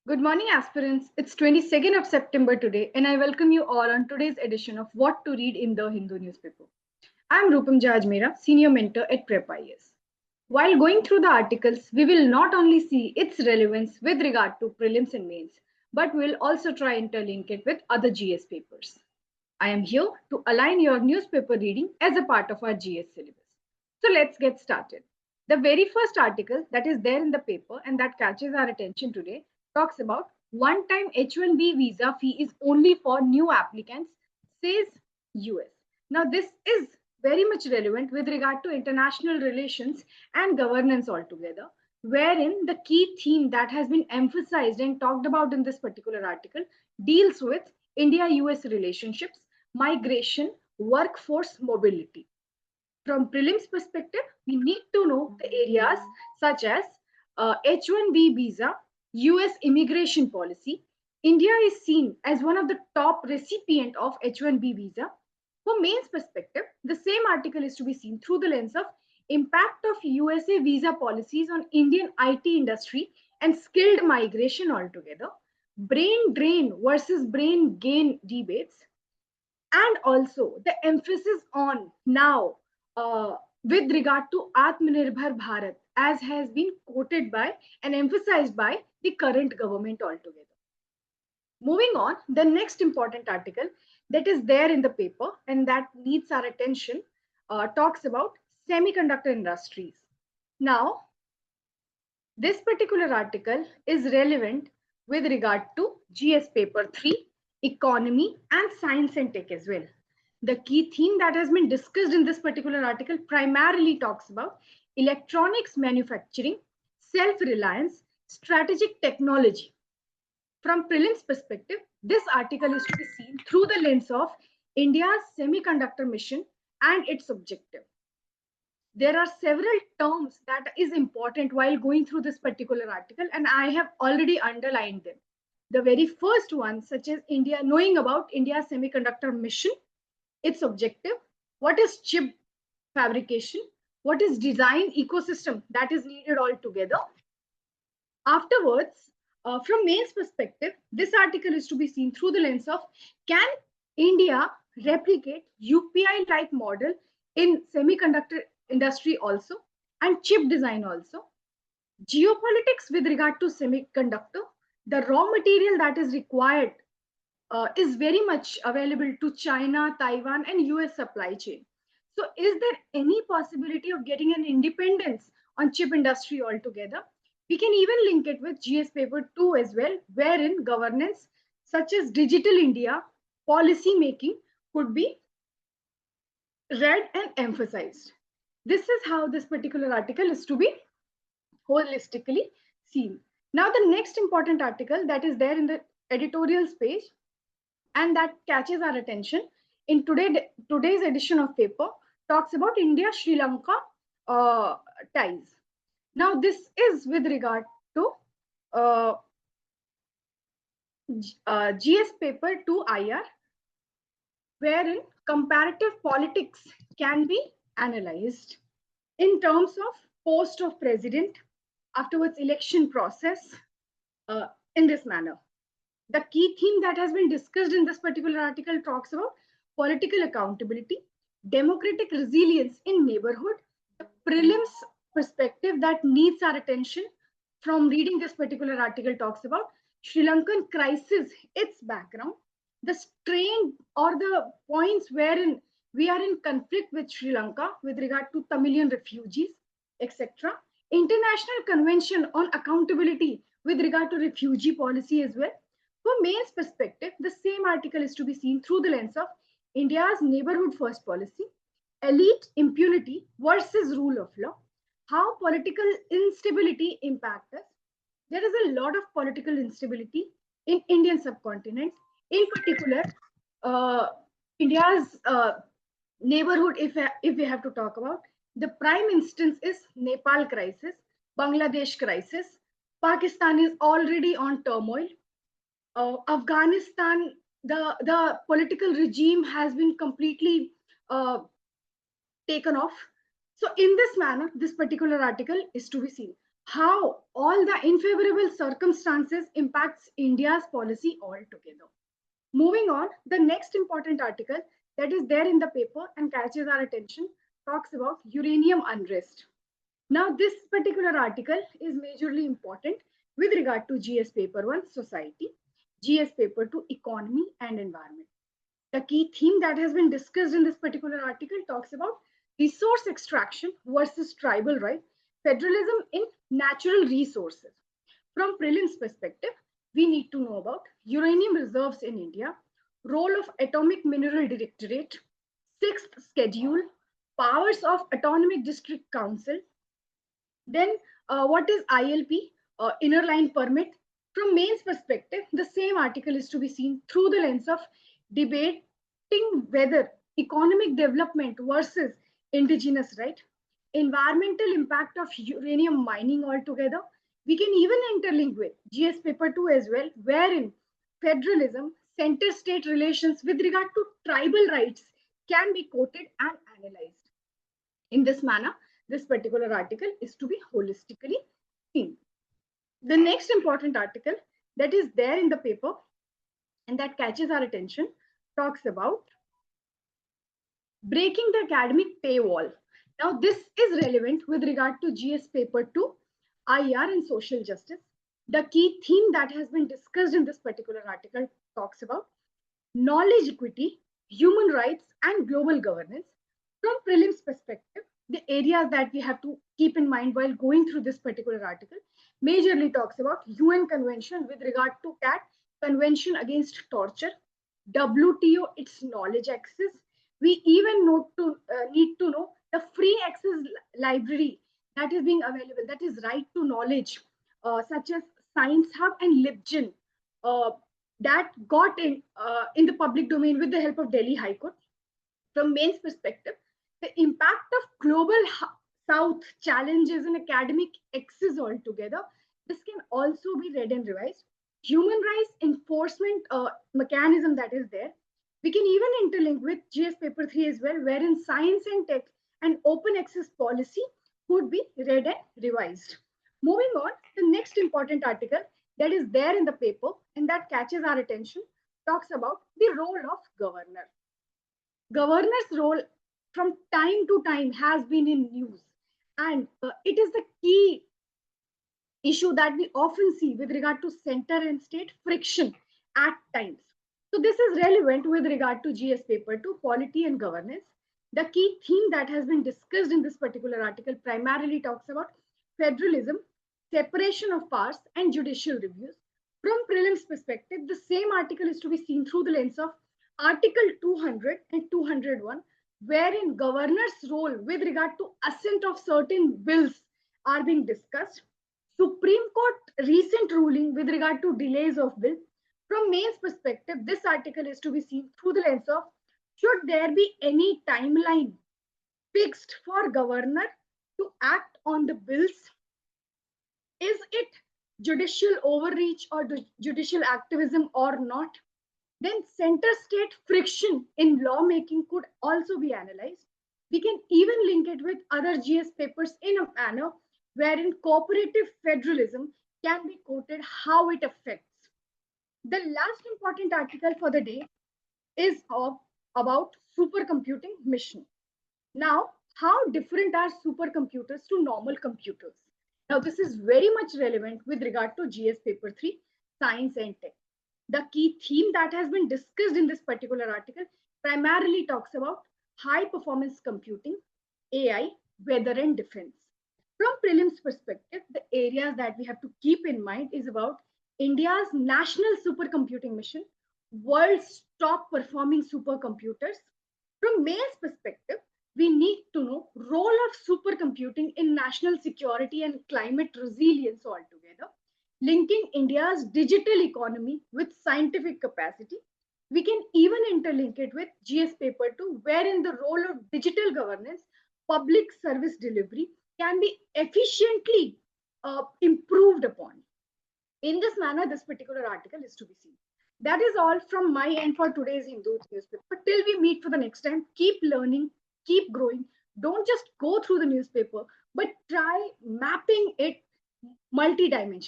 Good morning, aspirants. It's 22nd of September today, and I welcome you all on today's edition of What to Read in the Hindu newspaper. I'm 𝗗𝗶𝗹𝘆 𝗡𝗲𝗄𝐻, Senior Mentor at Prepp IAS. While going through the articles, we will not only see its relevance with regard to prelims and mains, but we'll also try and interlink it with other GS papers. I am here to align your newspaper reading as a part of our GS syllabus. So let's get started. The very first article that is there in the paper and that catches our attention today talks about one-time H-1B visa fee is only for new applicants, says US. Now, this is very much relevant with regard to international relations and governance altogether, wherein the key theme that has been emphasized and talked about in this particular article deals with India-US relationships, migration, workforce mobility. From prelims perspective, we need to know the areas such as H-1B visa, US immigration policy. India is seen as one of the top recipient of H-1B visa. For mains perspective, the same article is to be seen through the lens of impact of USA visa policies on Indian IT industry and skilled migration altogether, brain drain versus brain gain debates, and also the emphasis on now with regard to Atmanirbhar Bharat, as has been quoted by and emphasized by the current government altogether. Moving on, the next important article that is there in the paper and that needs our attention talks about semiconductor industries. Now, this particular article is relevant with regard to GS paper 3, economy and science and tech as well. The key theme that has been discussed in this particular article primarily talks about electronics manufacturing, self-reliance, strategic technology. From prelims perspective, this article is to be seen through the lens of India's semiconductor mission and its objective. There are several terms that is important while going through this particular article, and I have already underlined them. The very first one, such as India, knowing about India's semiconductor mission, its objective, what is chip fabrication, what is design ecosystem that is needed altogether. Afterwards, from mains perspective, this article is to be seen through the lens of can India replicate UPI-like model in semiconductor industry also and chip design also. Geopolitics with regard to semiconductor, the raw material that is required is very much available to China, Taiwan, and US supply chain. So is there any possibility of getting an independence on chip industry altogether? We can even link it with GS paper 2 as well, wherein governance such as digital India policy making could be read and emphasized. This is how this particular article is to be holistically seen. Now, the next important article that is there in the editorials page and that catches our attention in today's edition of paper talks about India-Sri Lanka ties. Now, this is with regard to GS paper 2 IR, wherein comparative politics can be analyzed in terms of post of president, afterwards election process in this manner. The key theme that has been discussed in this particular article talks about political accountability, democratic resilience in neighborhood. The prelims perspective that needs our attention from reading this particular article talks about Sri Lankan crisis, its background, the strain or the points wherein we are in conflict with Sri Lanka with regard to Tamilian refugees, etc. International Convention on Accountability with regard to refugee policy as well. From mains perspective, the same article is to be seen through the lens of India's neighborhood first policy, elite impunity versus rule of law, how political instability impacts us. There is a lot of political instability in Indian subcontinent, in particular, India's neighborhood, if we have to talk about, the prime instance is Nepal crisis, Bangladesh crisis, Pakistan is already on turmoil, Afghanistan, the political regime has been completely taken off. So in this manner, this particular article is to be seen. how all the unfavorable circumstances impacts India's policy altogether. Moving on, the next important article that is there in the paper and catches our attention talks about uranium unrest. Now, this particular article is majorly important with regard to GS Paper 1 Society, GS Paper 2 Economy and Environment. The key theme that has been discussed in this particular article talks about resource extraction versus tribal right, federalism in natural resources. From prelims perspective, we need to know about uranium reserves in India, role of Atomic Mineral Directorate, sixth schedule, powers of Autonomic District Council, then what is ILP, inner line permit. From mains perspective, the same article is to be seen through the lens of debating whether economic development versus indigenous right, environmental impact of uranium mining altogether. We can even interlink with GS paper 2 as well, wherein federalism, center-state relations with regard to tribal rights can be quoted and analyzed. In this manner, this particular article is to be holistically seen. The next important article that is there in the paper and that catches our attention talks about breaking the academic paywall. Now, this is relevant with regard to GS paper 2, IR and social justice. The key theme that has been discussed in this particular article talks about knowledge equity, human rights, and global governance. From prelims perspective, the areas that we have to keep in mind while going through this particular article majorly talks about UN Convention with regard to CAT, Convention Against Torture, WTO, its knowledge access. We even need to know the free access library that is being available, that is right to knowledge, such as Science Hub and LibGen, that got in the public domain with the help of Delhi High Court. From mains perspective, the impact of global South challenges in academic access altogether, this can also be read and revised. Human rights enforcement mechanism that is there. We can even interlink with GS paper 3 as well, wherein science and tech and open access policy could be read and revised. Moving on, the next important article that is there in the paper and that catches our attention talks about the role of governor. Governor's role from time to time has been in news, and it is the key issue that we often see with regard to center and state friction at times. So this is relevant with regard to GS paper 2, polity and governance. The key theme that has been discussed in this particular article primarily talks about federalism, separation of powers, and judicial reviews. From prelims perspective, the same article is to be seen through the lens of Article 200 and 201, wherein governor's role with regard to assent of certain bills are being discussed. Supreme Court recent ruling with regard to delays of bill. From mains perspective, this article is to be seen through the lens of should there be any timeline fixed for governor to act on the bills? Is it judicial overreach or judicial activism or not? Then center-state friction in lawmaking could also be analyzed. We can even link it with other GS papers in a manner wherein cooperative federalism can be quoted how it affects. The last important article for the day is about supercomputing mission. Now, how different are supercomputers to normal computers? Now, this is very much relevant with regard to GS paper 3, science and tech. The key theme that has been discussed in this particular article primarily talks about high performance computing, AI, weather and defense. From prelims perspective, the areas that we have to keep in mind is about India's national supercomputing mission, world's top performing supercomputers. From mains perspective, we need to know role of supercomputing in national security and climate resilience altogether, linking India's digital economy with scientific capacity. We can even interlink it with GS paper 2, wherein the role of digital governance, public service delivery can be efficiently improved upon. In this manner, this particular article is to be seen. That is all from my end for today's Hindu newspaper. Till we meet for the next time, keep learning, keep growing. Don't just go through the newspaper, but try mapping it multi-dimensional.